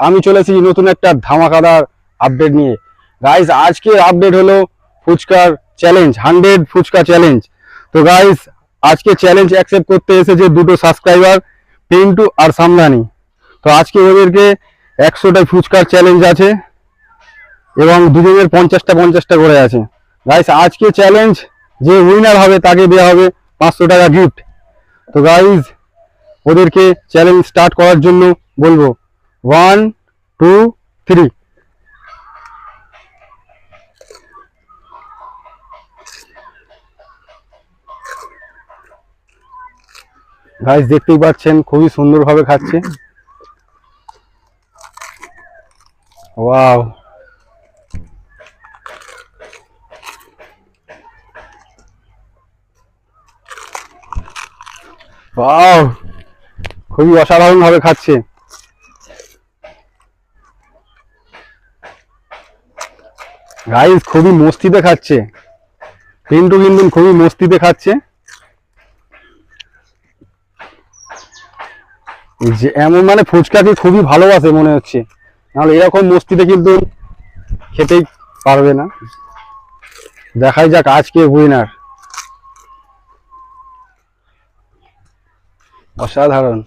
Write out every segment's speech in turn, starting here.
আমি চলেছি নতুন একটা ধামাকাদার আপডেট নিয়ে। গাইস, আজকের আপডেট হলো ফুচকার চ্যালেঞ্জ, 100 ফুচকা চ্যালেঞ্জ। তো গাইস, আজকে চ্যালেঞ্জ অ্যাকসেপ্ট করতে এসেছে দুটো সাবস্ক্রাইবার, পিন্টু আর সামদানি। তো আজকে ওদেরকে 100টাই ফুচকার চ্যালেঞ্জ আছে এবং দুজনের 50টা 50টা করে আছে। গাইস, আজকে চ্যালেঞ্জ যে উইনার হবে তাকে দেওয়া হবে 500 টাকা গিফট। তো গাইস, ওদেরকে চ্যালেঞ্জ স্টার্ট করার জন্য বলবো 1 2 3। গাইস, দেখতেই পাচ্ছেন খুবই সুন্দরভাবে খাচ্ছে। ওয়াও, ওয়াও, খুবই অসাধারণ ভাবে খাচ্ছে। গাইস, খুবই মস্তিতে খাচ্ছে, পিন্টু কিন্তু খুবই মস্তিতে খাচ্ছে। যে এমন মানে ফুচকাকে খুবই ভালোবাসে মনে হচ্ছে, নাহলে এরকম মস্তিতে কিন্তু খেতেই পারবে না। দেখাই যাক আজকে উইনার। অসাধারণ।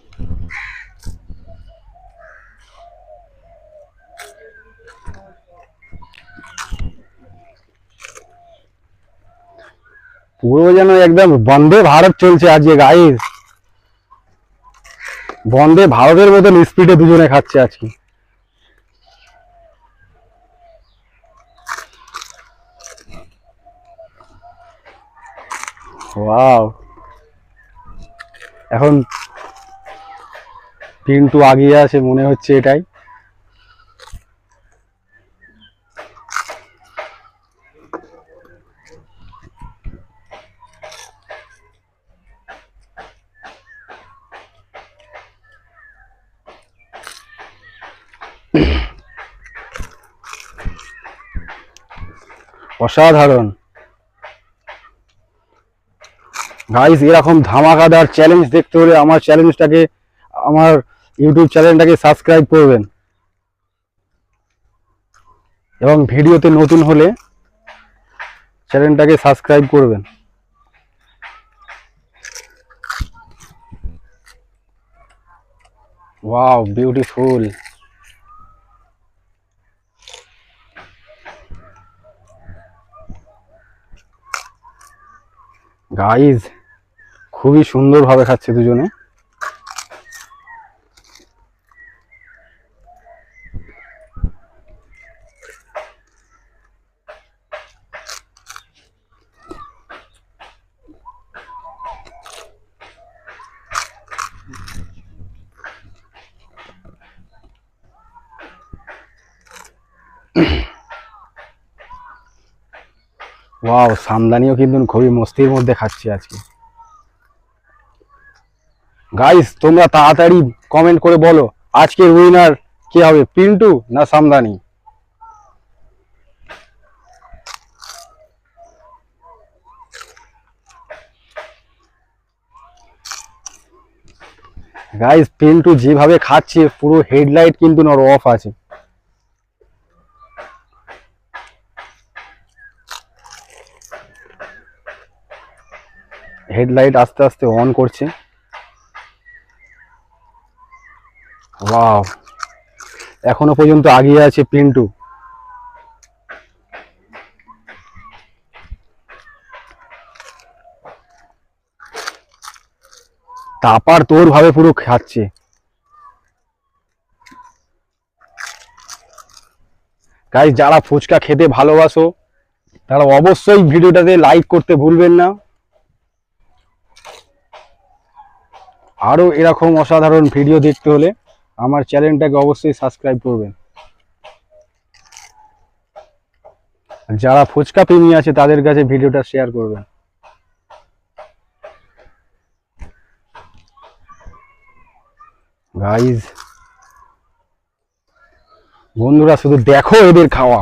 পুরো যেন একদম বন্দে ভারত চলছে আজকে গাইস, বন্দে ভারতের মতন স্পিডে দুজনে খাচ্ছে আজকে। ওয়াও, এখন পিন্টু আগিয়ে আছে মনে হচ্ছে এটাই। অসাধারণ। গাইস, এরকম ধামাকাদার চ্যালেঞ্জ দেখতে হলে আমার ইউটিউব চ্যানেলটাকে সাবস্ক্রাইব করবেন এবং ভিডিওতে নতুন হলে চ্যানেলটাকে সাবস্ক্রাইব করবেন। Wow, beautiful. গাইস, খুবই সুন্দরভাবে খাচ্ছে দুজনে। ওয়াও, সামদানিও কিন্তু খুবই মস্তির মধ্যে খাচ্ছে আজকে। গাইস, তোমরা তাড়াতাড়ি কমেন্ট করে বলো আজকের উইনার কে হবে, পিন্টু না সামদানি। গাইস, পিন্টু যেভাবে খাচ্ছে পুরো হেডলাইট কিন্তু ওর অফ আছে। হেডলাইট আস্তে আস্তে অন করছে। ওয়াও, এখনো পর্যন্ত আগিয়ে আছে পিন্টু। তাপার তোর ভাবে পুরো খাচ্ছে। গাইস, যারা ফুচকা খেতে ভালোবাসো তারা অবশ্যই ভিডিওটাতে লাইক করতে ভুলবেন না। আরো এরকম অসাধারণ ভিডিও দেখতে হলে আমার চ্যানেলটাকে অবশ্যই সাবস্ক্রাইব করবেন। যারা ফুচকা প্রেমী আছে তাদের কাছে ভিডিওটা শেয়ার করবেন। গাইস, বন্ধুরা শুধু দেখো এদের খাওয়া,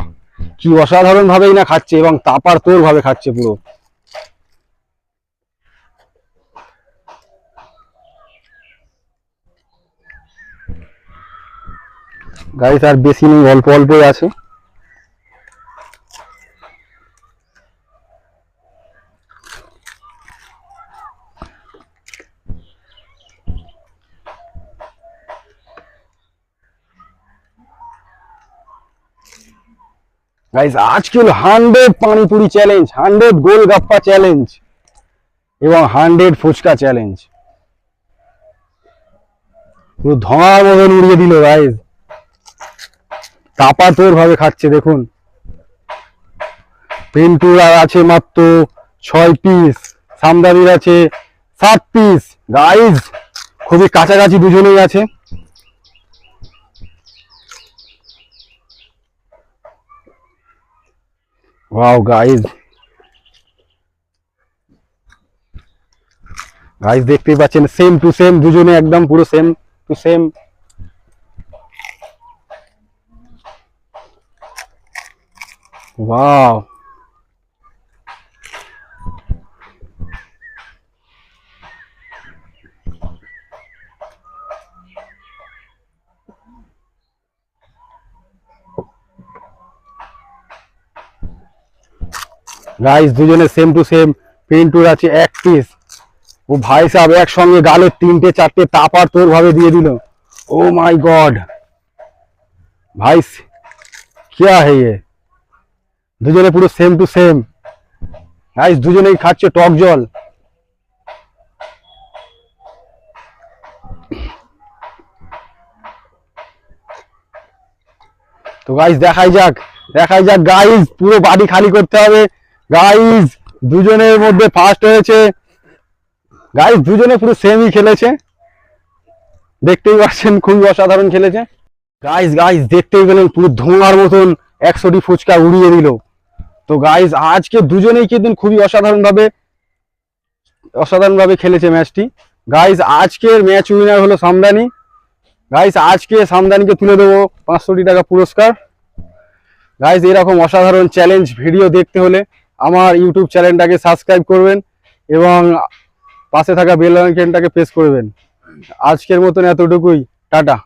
কি অসাধারণ ভাবেই না খাচ্ছে এবং তাপার তোর ভাবে খাচ্ছে পুরো। গাইস আর বেশি নেই, অল্প অল্পই আছে। গাইস আজকে হলো 100 পানিপুরি চ্যালেঞ্জ, 100 গোলগাপ্পা চ্যালেঞ্জ এবং 100 ফুচকা চ্যালেঞ্জ। পুরো ধোঁয়ার মতন উড়িয়ে দিল গাইস, তাপাতোর ভাবে খাচ্ছে দেখুন। পিন্টুর আর আছে মাত্র 6 পিস, সামদানির আছে 7 পিস। গাইস খুবই কাছাকাছি দুজনেই আছে। ওয়াও গাইস, গাইস দেখতেই পাচ্ছেন সেম টু সেম, দুজনে একদম পুরো same to same. Wow guys দুজনে সেম টু সেম। পিন্টুর আছে 1 পিস। ও ভাই সাহেব একসঙ্গে গালে 3টে 4টে তাপার তোর ভাবে দিয়ে দিল। ও মাই গড ভাই, क्या है ये? দুজনে পুরো সেম টু সেম। গাইস দুজনেই খাচ্ছে টক জল। তো গাইস দেখাই যাক গাইস, পুরো বাড়ি খালি করতে হবে। গাইস দুজনের মধ্যে ফার্স্ট হয়েছে। গাইস দুজনে পুরো সেমই খেলেছে, দেখতেই পাচ্ছেন খুবই অসাধারণ খেলেছে। গাইস দেখতেই পেলেন পুরো ধোঁয়ার মতন 100টি ফুচকা উড়িয়ে দিল। তো গাইস আজকে দুজনেই কিন্তু খুবই অসাধারণ ভাবে খেলেছে ম্যাচটি। গাইস আজকের ম্যাচ উইনার হলো সামদানি। গাইস আজকে সামদানিকে তুলে দেবো 500 টাকা পুরস্কার। গাইস এরকম অসাধারণ চ্যালেঞ্জ ভিডিও দেখতে হলে আমার ইউটিউব চ্যানেলটাকে সাবস্ক্রাইব করবেন এবং পাশে থাকা বেল আইকনটাকে প্রেস করবেন। আজকের মতন এতটুকুই, টাটা।